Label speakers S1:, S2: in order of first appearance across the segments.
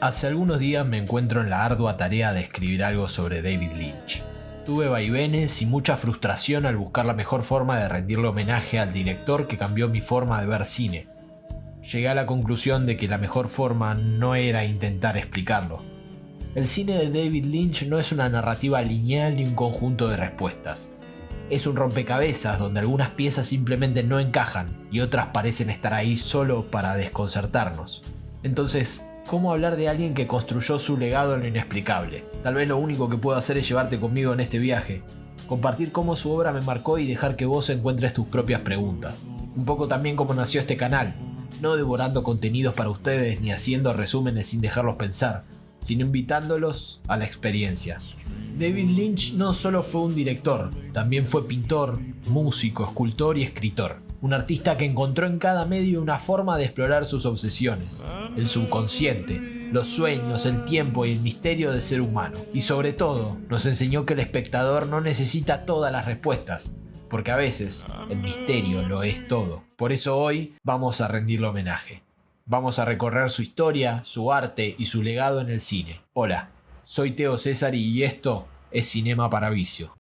S1: Hace algunos días me encuentro en la ardua tarea de escribir algo sobre David Lynch. Tuve vaivenes y mucha frustración al buscar la mejor forma de rendirle homenaje al director que cambió mi forma de ver cine. Llegué a la conclusión de que la mejor forma no era intentar explicarlo. El cine de David Lynch no es una narrativa lineal ni un conjunto de respuestas. Es un rompecabezas donde algunas piezas simplemente no encajan y otras parecen estar ahí solo para desconcertarnos. Entonces, ¿cómo hablar de alguien que construyó su legado en lo inexplicable? Tal vez lo único que puedo hacer es llevarte conmigo en este viaje, compartir cómo su obra me marcó y dejar que vos encuentres tus propias preguntas. Un poco también cómo nació este canal, no devorando contenidos para ustedes ni haciendo resúmenes sin dejarlos pensar, sino invitándolos a la experiencia. David Lynch no solo fue un director, también fue pintor, músico, escultor y escritor. Un artista que encontró en cada medio una forma de explorar sus obsesiones, el subconsciente, los sueños, el tiempo y el misterio del ser humano. Y sobre todo, nos enseñó que el espectador no necesita todas las respuestas, porque a veces el misterio lo es todo. Por eso hoy vamos a rendirle homenaje. Vamos a recorrer su historia, su arte y su legado en el cine. Hola, soy Teo César y esto es Cinema para Vicio.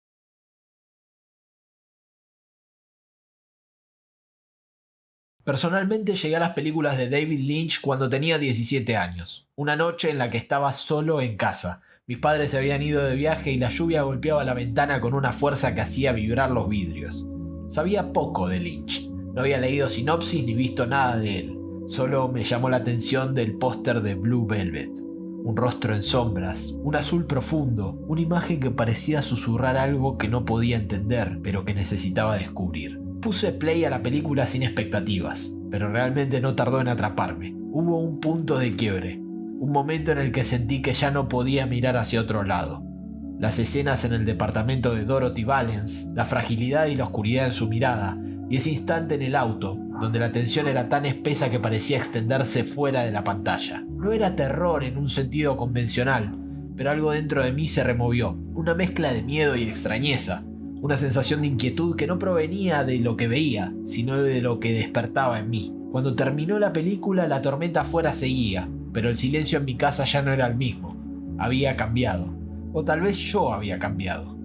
S1: Personalmente llegué a las películas de David Lynch cuando tenía 17 años. Una noche en la que estaba solo en casa. Mis padres se habían ido de viaje y la lluvia golpeaba la ventana con una fuerza que hacía vibrar los vidrios. Sabía poco de Lynch. No había leído sinopsis ni visto nada de él. Solo me llamó la atención del póster de Blue Velvet. Un rostro en sombras, un azul profundo, una imagen que parecía susurrar algo que no podía entender, pero que necesitaba descubrir. Puse play a la película sin expectativas, pero realmente no tardó en atraparme. Hubo un punto de quiebre, un momento en el que sentí que ya no podía mirar hacia otro lado. Las escenas en el departamento de Dorothy Valens, la fragilidad y la oscuridad en su mirada, y ese instante en el auto, donde la tensión era tan espesa que parecía extenderse fuera de la pantalla. No era terror en un sentido convencional, pero algo dentro de mí se removió, una mezcla de miedo y extrañeza, una sensación de inquietud que no provenía de lo que veía, sino de lo que despertaba en mí. Cuando terminó la película, la tormenta afuera seguía, pero el silencio en mi casa ya no era el mismo. Había cambiado, o tal vez yo había cambiado.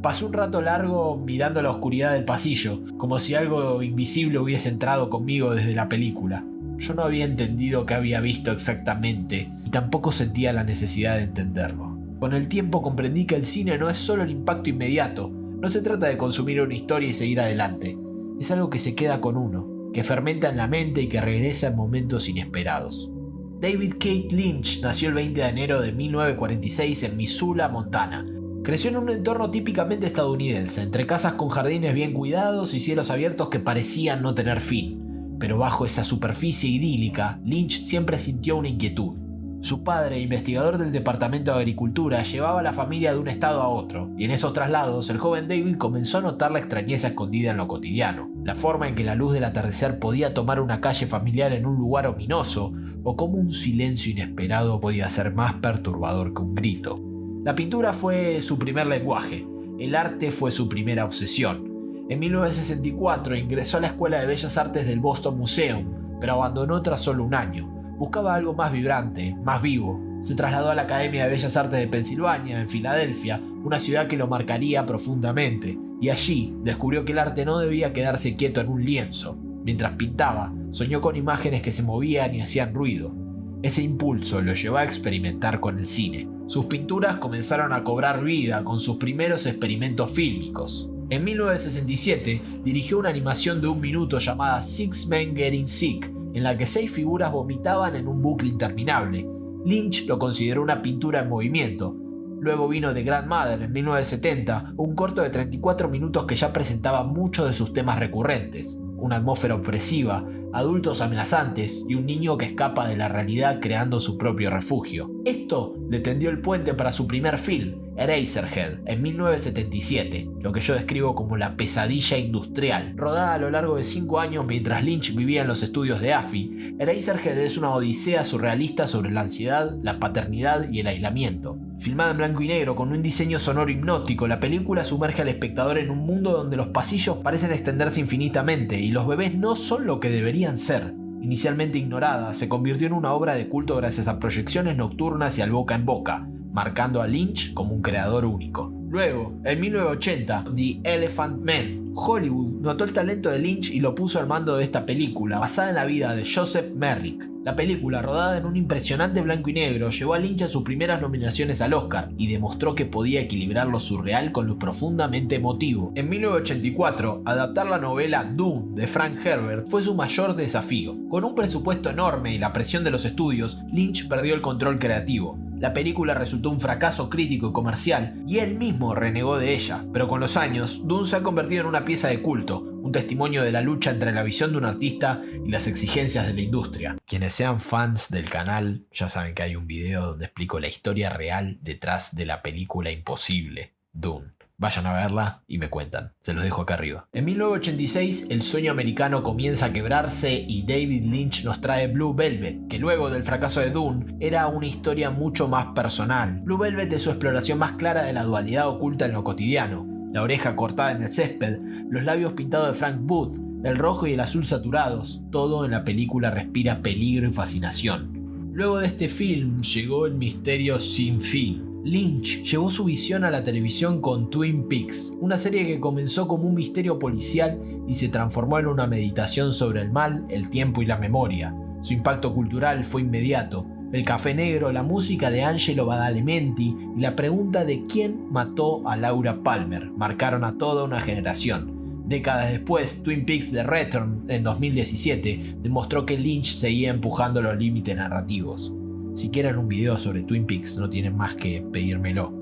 S1: Pasé un rato largo mirando la oscuridad del pasillo, como si algo invisible hubiese entrado conmigo desde la película. Yo no había entendido qué había visto exactamente y tampoco sentía la necesidad de entenderlo. Con el tiempo comprendí que el cine no es solo el impacto inmediato, no se trata de consumir una historia y seguir adelante. Es algo que se queda con uno, que fermenta en la mente y que regresa en momentos inesperados. David Kate Lynch nació el 20 de enero de 1946 en Missoula, Montana. Creció en un entorno típicamente estadounidense, entre casas con jardines bien cuidados y cielos abiertos que parecían no tener fin. Pero bajo esa superficie idílica, Lynch siempre sintió una inquietud. Su padre, investigador del Departamento de Agricultura, llevaba a la familia de un estado a otro, y en esos traslados el joven David comenzó a notar la extrañeza escondida en lo cotidiano, la forma en que la luz del atardecer podía tomar una calle familiar en un lugar ominoso, o cómo un silencio inesperado podía ser más perturbador que un grito. La pintura fue su primer lenguaje, el arte fue su primera obsesión. En 1964 ingresó a la Escuela de Bellas Artes del Boston Museum, pero abandonó tras solo un año. Buscaba algo más vibrante, más vivo. Se trasladó a la Academia de Bellas Artes de Pensilvania, en Filadelfia, una ciudad que lo marcaría profundamente, y allí descubrió que el arte no debía quedarse quieto en un lienzo. Mientras pintaba, soñó con imágenes que se movían y hacían ruido. Ese impulso lo llevó a experimentar con el cine. Sus pinturas comenzaron a cobrar vida con sus primeros experimentos fílmicos. En 1967 dirigió una animación de 1 minuto llamada Six Men Getting Sick, en la que 6 figuras vomitaban en un bucle interminable. Lynch lo consideró una pintura en movimiento. Luego vino The Grandmother en 1970, un corto de 34 minutos que ya presentaba muchos de sus temas recurrentes. Una atmósfera opresiva, adultos amenazantes y un niño que escapa de la realidad creando su propio refugio. Esto le tendió el puente para su primer film, Eraserhead, en 1977, lo que yo describo como la pesadilla industrial. Rodada a lo largo de 5 años mientras Lynch vivía en los estudios de AFI, Eraserhead es una odisea surrealista sobre la ansiedad, la paternidad y el aislamiento. Filmada en blanco y negro con un diseño sonoro hipnótico, la película sumerge al espectador en un mundo donde los pasillos parecen extenderse infinitamente y los bebés no son lo que deberían ser. Inicialmente ignorada, se convirtió en una obra de culto gracias a proyecciones nocturnas y al boca en boca, marcando a Lynch como un creador único. Luego, en 1980, The Elephant Man, Hollywood notó el talento de Lynch y lo puso al mando de esta película, basada en la vida de Joseph Merrick. La película, rodada en un impresionante blanco y negro, llevó a Lynch a sus primeras nominaciones al Oscar y demostró que podía equilibrar lo surreal con lo profundamente emotivo. En 1984, adaptar la novela Dune de Frank Herbert fue su mayor desafío. Con un presupuesto enorme y la presión de los estudios, Lynch perdió el control creativo. La película resultó un fracaso crítico y comercial, y él mismo renegó de ella, pero con los años, Dune se ha convertido en una pieza de culto, un testimonio de la lucha entre la visión de un artista y las exigencias de la industria. Quienes sean fans del canal ya saben que hay un video donde explico la historia real detrás de la película imposible, Dune. Vayan a verla y me cuentan, se los dejo acá arriba. En 1986 el sueño americano comienza a quebrarse y David Lynch nos trae Blue Velvet, que luego del fracaso de Dune era una historia mucho más personal. Blue Velvet es su exploración más clara de la dualidad oculta en lo cotidiano, la oreja cortada en el césped, los labios pintados de Frank Booth, el rojo y el azul saturados, todo en la película respira peligro y fascinación. Luego de este film llegó el misterio sin fin. Lynch llevó su visión a la televisión con Twin Peaks, una serie que comenzó como un misterio policial y se transformó en una meditación sobre el mal, el tiempo y la memoria. Su impacto cultural fue inmediato. El café negro, la música de Angelo Badalamenti y la pregunta de quién mató a Laura Palmer marcaron a toda una generación. Décadas después, Twin Peaks The Return, en 2017, demostró que Lynch seguía empujando los límites narrativos. Si quieren un video sobre Twin Peaks, no tienen más que pedírmelo.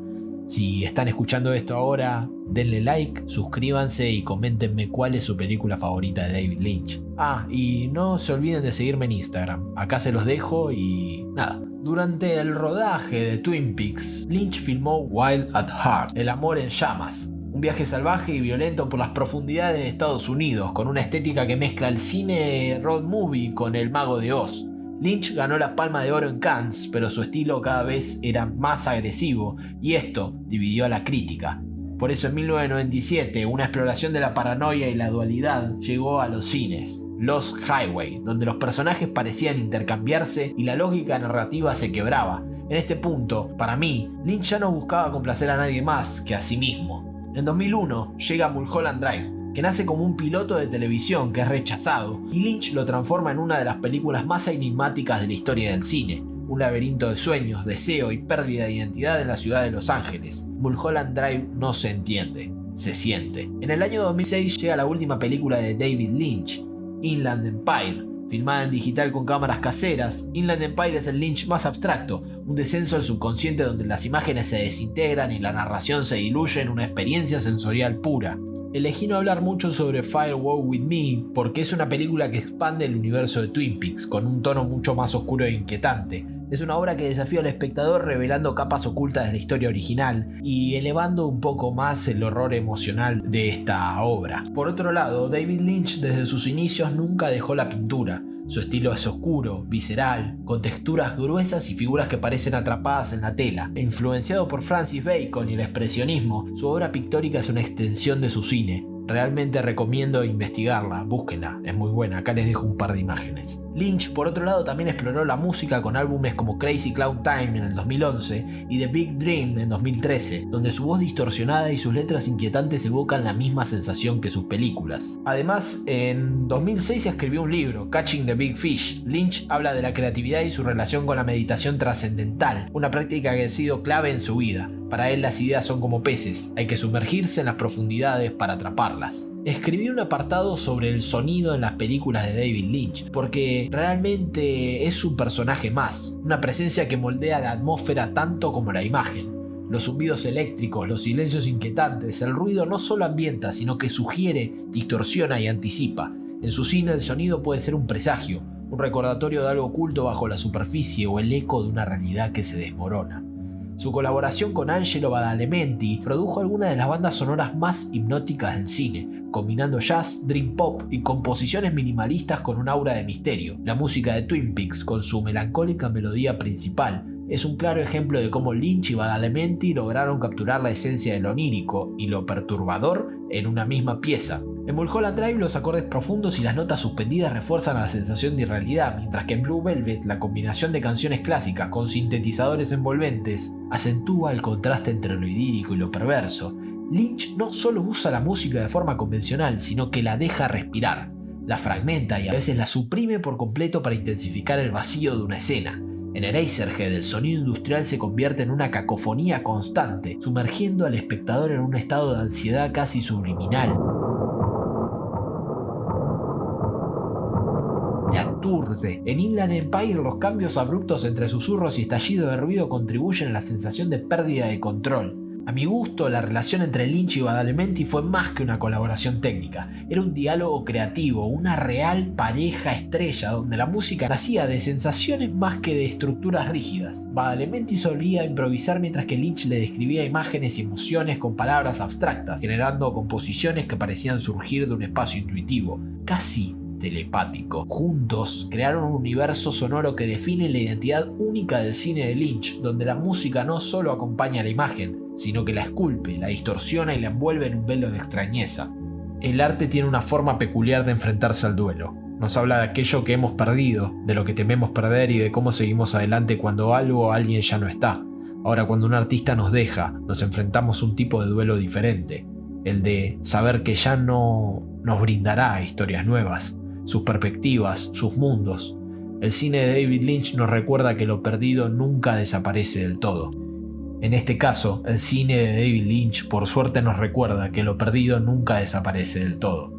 S1: Si están escuchando esto ahora, denle like, suscríbanse y coméntenme cuál es su película favorita de David Lynch. Y no se olviden de seguirme en Instagram. Acá se los dejo y nada. Durante el rodaje de Twin Peaks, Lynch filmó Wild at Heart, El amor en llamas. Un viaje salvaje y violento por las profundidades de Estados Unidos, con una estética que mezcla el cine road movie con el Mago de Oz. Lynch ganó la Palma de Oro en Cannes, pero su estilo cada vez era más agresivo y esto dividió a la crítica. Por eso en 1997, una exploración de la paranoia y la dualidad llegó a los cines, Lost Highway, donde los personajes parecían intercambiarse y la lógica narrativa se quebraba. En este punto, para mí, Lynch ya no buscaba complacer a nadie más que a sí mismo. En 2001 llega Mulholland Drive, que nace como un piloto de televisión que es rechazado, y Lynch lo transforma en una de las películas más enigmáticas de la historia del cine. Un laberinto de sueños, deseo y pérdida de identidad en la ciudad de Los Ángeles. Mulholland Drive no se entiende, se siente. En el año 2006 llega la última película de David Lynch, Inland Empire. Filmada en digital con cámaras caseras, Inland Empire es el Lynch más abstracto, un descenso al subconsciente donde las imágenes se desintegran y la narración se diluye en una experiencia sensorial pura. Elegí no hablar mucho sobre Firewalk With Me porque es una película que expande el universo de Twin Peaks con un tono mucho más oscuro e inquietante. Es una obra que desafía al espectador revelando capas ocultas de la historia original y elevando un poco más el horror emocional de esta obra. Por otro lado, David Lynch desde sus inicios nunca dejó la pintura. Su estilo es oscuro, visceral, con texturas gruesas y figuras que parecen atrapadas en la tela. Influenciado por Francis Bacon y el expresionismo, su obra pictórica es una extensión de su cine. Realmente recomiendo investigarla, búsquenla, es muy buena, acá les dejo un par de imágenes. Lynch, por otro lado, también exploró la música con álbumes como Crazy Clown Time en el 2011 y The Big Dream en 2013, donde su voz distorsionada y sus letras inquietantes evocan la misma sensación que sus películas. Además, en 2006 escribió un libro, Catching the Big Fish. Lynch habla de la creatividad y su relación con la meditación trascendental, una práctica que ha sido clave en su vida. Para él las ideas son como peces, hay que sumergirse en las profundidades para atraparlas. Escribí un apartado sobre el sonido en las películas de David Lynch, porque realmente es un personaje más, una presencia que moldea la atmósfera tanto como la imagen. Los zumbidos eléctricos, los silencios inquietantes, el ruido no solo ambienta, sino que sugiere, distorsiona y anticipa. En su cine el sonido puede ser un presagio, un recordatorio de algo oculto bajo la superficie o el eco de una realidad que se desmorona. Su colaboración con Angelo Badalamenti produjo algunas de las bandas sonoras más hipnóticas del cine, combinando jazz, dream pop y composiciones minimalistas con un aura de misterio. La música de Twin Peaks, con su melancólica melodía principal, es un claro ejemplo de cómo Lynch y Badalamenti lograron capturar la esencia de lo onírico y lo perturbador en una misma pieza. En Mulholland Drive los acordes profundos y las notas suspendidas refuerzan la sensación de irrealidad, mientras que en Blue Velvet la combinación de canciones clásicas con sintetizadores envolventes acentúa el contraste entre lo idílico y lo perverso. Lynch no solo usa la música de forma convencional, sino que la deja respirar, la fragmenta y a veces la suprime por completo para intensificar el vacío de una escena. En Eraserhead el sonido industrial se convierte en una cacofonía constante, sumergiendo al espectador en un estado de ansiedad casi subliminal. Te aturde. En Inland Empire los cambios abruptos entre susurros y estallido de ruido contribuyen a la sensación de pérdida de control. A mi gusto, la relación entre Lynch y Badalamenti fue más que una colaboración técnica. Era un diálogo creativo, una real pareja estrella donde la música nacía de sensaciones más que de estructuras rígidas. Badalamenti solía improvisar mientras que Lynch le describía imágenes y emociones con palabras abstractas, generando composiciones que parecían surgir de un espacio intuitivo, casi telepático. Juntos crearon un universo sonoro que define la identidad única del cine de Lynch, donde la música no solo acompaña a la imagen, sino que la esculpe, la distorsiona y la envuelve en un velo de extrañeza. El arte tiene una forma peculiar de enfrentarse al duelo. Nos habla de aquello que hemos perdido, de lo que tememos perder y de cómo seguimos adelante cuando algo o alguien ya no está. Ahora, cuando un artista nos deja, nos enfrentamos a un tipo de duelo diferente, el de saber que ya no nos brindará historias nuevas, sus perspectivas, sus mundos. El cine de David Lynch nos recuerda que lo perdido nunca desaparece del todo. En este caso, el cine de David Lynch por suerte nos recuerda que lo perdido nunca desaparece del todo.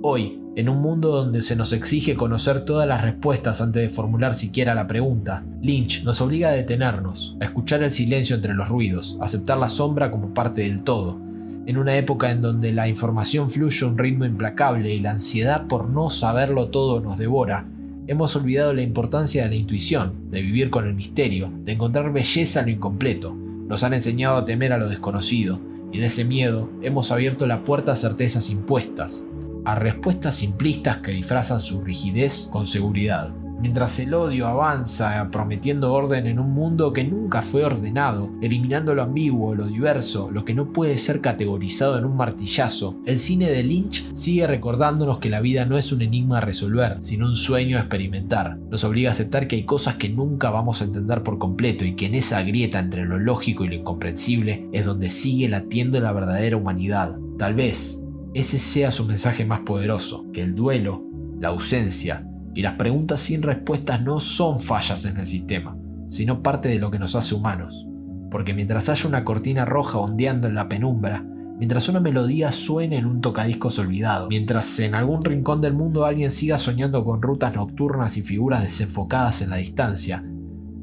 S1: Hoy, en un mundo donde se nos exige conocer todas las respuestas antes de formular siquiera la pregunta, Lynch nos obliga a detenernos, a escuchar el silencio entre los ruidos, a aceptar la sombra como parte del todo. En una época en donde la información fluye a un ritmo implacable y la ansiedad por no saberlo todo nos devora, hemos olvidado la importancia de la intuición, de vivir con el misterio, de encontrar belleza en lo incompleto. Nos han enseñado a temer a lo desconocido, y en ese miedo hemos abierto la puerta a certezas impuestas, a respuestas simplistas que disfrazan su rigidez con seguridad. Mientras el odio avanza prometiendo orden en un mundo que nunca fue ordenado, eliminando lo ambiguo, lo diverso, lo que no puede ser categorizado en un martillazo, el cine de Lynch sigue recordándonos que la vida no es un enigma a resolver, sino un sueño a experimentar. Nos obliga a aceptar que hay cosas que nunca vamos a entender por completo y que en esa grieta entre lo lógico y lo incomprensible es donde sigue latiendo la verdadera humanidad. Tal vez ese sea su mensaje más poderoso, que el duelo, la ausencia y las preguntas sin respuestas no son fallas en el sistema, sino parte de lo que nos hace humanos. Porque mientras haya una cortina roja ondeando en la penumbra, mientras una melodía suene en un tocadiscos olvidado, mientras en algún rincón del mundo alguien siga soñando con rutas nocturnas y figuras desenfocadas en la distancia,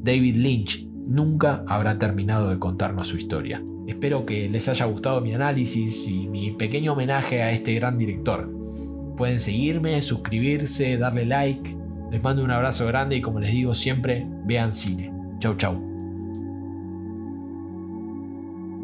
S1: David Lynch nunca habrá terminado de contarnos su historia. Espero que les haya gustado mi análisis y mi pequeño homenaje a este gran director. Pueden seguirme, suscribirse, darle like. Les mando un abrazo grande y como les digo siempre, vean cine. Chau chau.